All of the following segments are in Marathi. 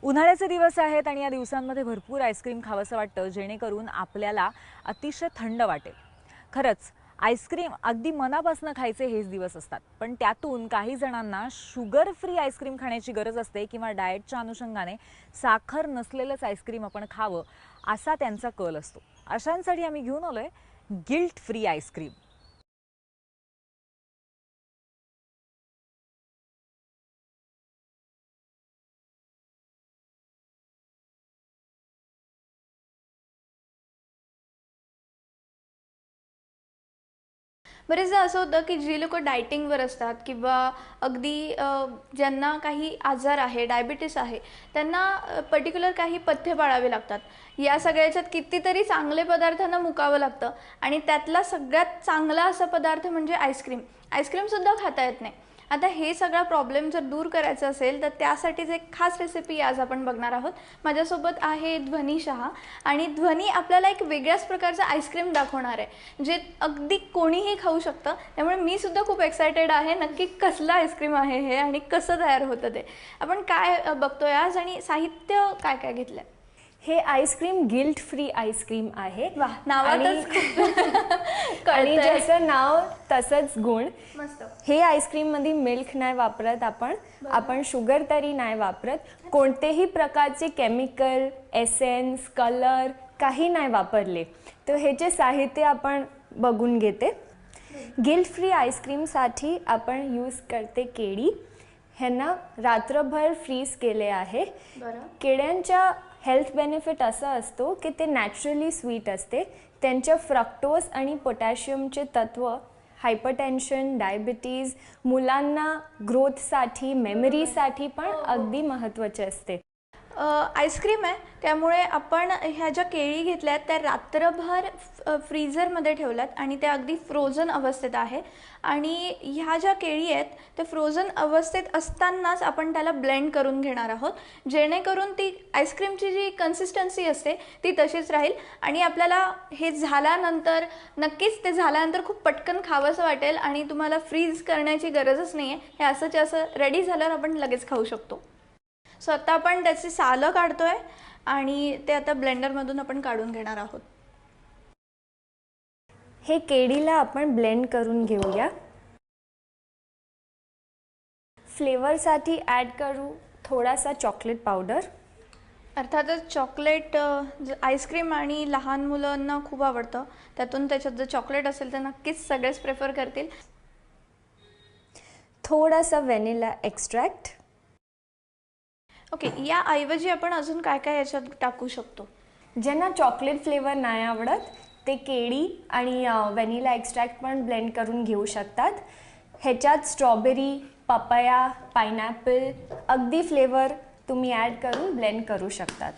उन्हाळ्याचे दिवस आहेत आणि या दिवसांमध्ये भरपूर आईस्क्रीम खावंसं वाटतं, जेणेकरून आपल्याला अतिशय थंड वाटेल. खरंच आईस्क्रीम अगदी मनापासून खायचे हेच दिवस असतात, पण त्यातून काही जणांना शुगर फ्री आईस्क्रीम खाण्याची गरज असते किंवा डाएटच्या अनुषंगाने साखर नसलेलंच आईस्क्रीम आपण खावं असा त्यांचा कल असतो. अशांसाठी आम्ही घेऊन आलोय गिल्ट फ्री आईस्क्रीम. बरेचदा असं होतं की जी लोक डायटिंगवर असतात किंवा अगदी ज्यांना काही आजार आहे, डायबिटीस आहे, त्यांना पर्टिक्युलर काही पथ्य पाळावे लागतात. या सगळ्याच्यात कितीतरी चांगले पदार्थांना मुकावं लागतं आणि त्यातला सगळ्यात चांगला असा पदार्थ म्हणजे आईस्क्रीम. आईस्क्रीमसुद्धा खाता येत नाही. आता हे सगळा प्रॉब्लेम जर दूर करायचा असेल तर त्यासाठीच एक खास रेसिपी आज आपण बघणार आहोत. माझ्यासोबत आहे ध्वनी शहा आणि ध्वनी आपल्याला एक वेगळ्याच प्रकारचं आईस्क्रीम दाखवणार आहे, जे अगदी कोणीही खाऊ शकतं. त्यामुळे मी सुद्धा खूप एक्सायटेड आहे, नक्की कसलं आईस्क्रीम आहे हे आणि कसं तयार होतं ते. आपण काय बघतोय आज आणि साहित्य काय काय घेतलंय? हे आईस्क्रीम गिल्ट फ्री आईस्क्रीम आहे. नावातच आणि जसं नाव तसंच गुण. मस्त. हे आईस्क्रीम मध्ये मिल्क नाही वापरत आपण शुगर तरी नाही वापरत. कोणतेही प्रकारचे केमिकल, एसेन्स, कलर काही नाही वापरले. तर ह्याचे साहित्य आपण बघून घेते. गिल्ट फ्री आईस्क्रीमसाठी आपण यूज करते केळी. ह्यांना रात्रभर फ्रीज केले आहे. केळ्यांच्या हेल्थ बेनिफिट असा असतो की ते नॅचरली स्वीट असते. त्यांच्या फ्रक्टोज आणि पोटॅशियमचे तत्व हायपरटेन्शन, डायबिटीज, मुलांना ग्रोथसाठी, मेमरीसाठी पण अगदी महत्त्वाचे असते. आईस्क्रीम आहे, त्यामुळे आपण ह्या ज्या केळी घेतल्यात त्या रात्रभर फ्रीझरमध्ये ठेवल्यात आणि त्या अगदी फ्रोझन अवस्थेत आहे. आणि ह्या ज्या केळी आहेत त्या फ्रोझन अवस्थेत असतानाच आपण त्याला ब्लेंड करून घेणार आहोत, जेणेकरून ती आईस्क्रीमची जी कन्सिस्टन्सी असते ती तशीच राहील आणि आपल्याला हे झाल्यानंतर नक्कीच ते झाल्यानंतर खूप पटकन खावंसं वाटेल आणि तुम्हाला फ्रीज करण्याची गरजच नाही आहे. हे असंच असं रेडी झाल्यावर आपण लगेच खाऊ शकतो. सो आता आपण त्याची सालं काढतोय आणि ते आता ब्लेंडरमधून आपण काढून घेणार आहोत. हे केळीला आपण ब्लेंड करून घेऊया. फ्लेवरसाठी ॲड करू थोडासा चॉकलेट पावडर. अर्थातच चॉकलेट आईस्क्रीम आणि लहान मुलांना खूप आवडतं. त्याच्यात जर चॉकलेट असेल तर नक्कीच सगळेच प्रेफर करतील. थोडासा व्हॅनिला एक्स्ट्रॅक्ट. ओके, याऐवजी आपण अजून काय काय याच्यात टाकू शकतो? ज्यांना चॉकलेट फ्लेवर नाही आवडत ते केळी आणि व्हॅनिला एक्स्ट्रॅक्ट पण ब्लेंड करून घेऊ शकतात. ह्याच्यात स्ट्रॉबेरी, पपया, पायनॅपल अगदी फ्लेवर तुम्ही ॲड करून ब्लेंड करू शकतात.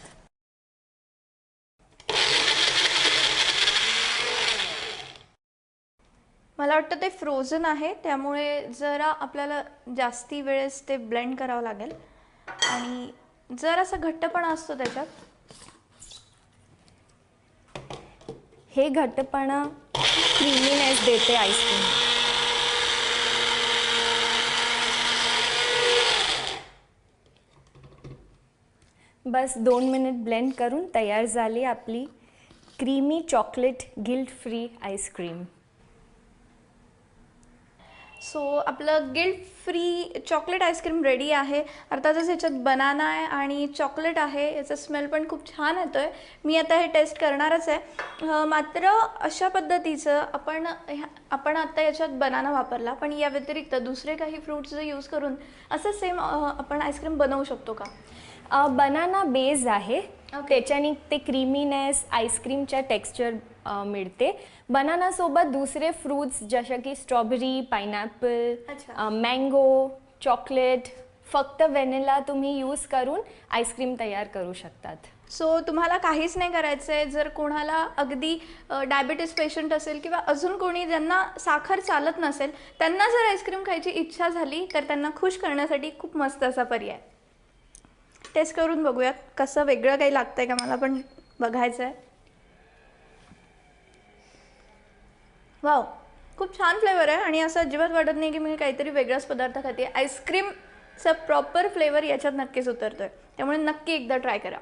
मला वाटतं ते फ्रोझन आहे, त्यामुळे जरा आपल्याला जास्ती वेळेस ते ब्लेंड करावं लागेल आणि जरासा घट्टपणा असतो त्याच्यात. हे घट्टपणा क्रीमीनेस देते आईस्क्रीम. बस 2 मिनिट ब्लेंड करून तयार झाली आपली creamy chocolate guilt free ice cream. So आपलं guilt free chocolate ice cream ready आहे. अर्थातच ह्याच्यात बनाना आहे आणि चॉकलेट आहे. याचा स्मेल पण खूप छान येतो आहे. मी आता हे टेस्ट करणारच आहे. मात्र अशा पद्धतीचं आपण आता याच्यात बनाना वापरला, पण या व्यतिरिक्त दुसरे काही फ्रूट्स यूज करून असं सेम आपण आईस्क्रीम बनवू शकतो का? बनाना बेस आहे. त्याच्याने ते क्रीमीनेस आईस्क्रीमच्या टेक्स्चर मिळते. बनानासोबत दुसरे फ्रूट्स जसे की स्ट्रॉबेरी, पायनॅपल, मँगो, चॉकलेट, फक्त व्हॅनिला तुम्ही यूज करून आईस्क्रीम तयार करू शकतात. सो तुम्हाला काहीच नाही करायचं आहे. जर कोणाला अगदी डायबिटीस पेशंट असेल किंवा अजून कोणी ज्यांना साखर चालत नसेल, त्यांना जर आईस्क्रीम खायची इच्छा झाली तर त्यांना खुश करण्यासाठी खूप मस्त असा पर्याय. टेस्ट करून बघूयात कसं वेगळं काही लागतंय का, मला पण बघायचं आहे. वाव, खूप छान फ्लेवर आहे आणि असं अजिबात वाटत नाही की मी काहीतरी वेगळाच पदार्थ खाते. आईस्क्रीम चा प्रॉपर फ्लेवर याच्यात नक्कीच उतरतोय. त्यामुळे नक्की एकदा ट्राय करा.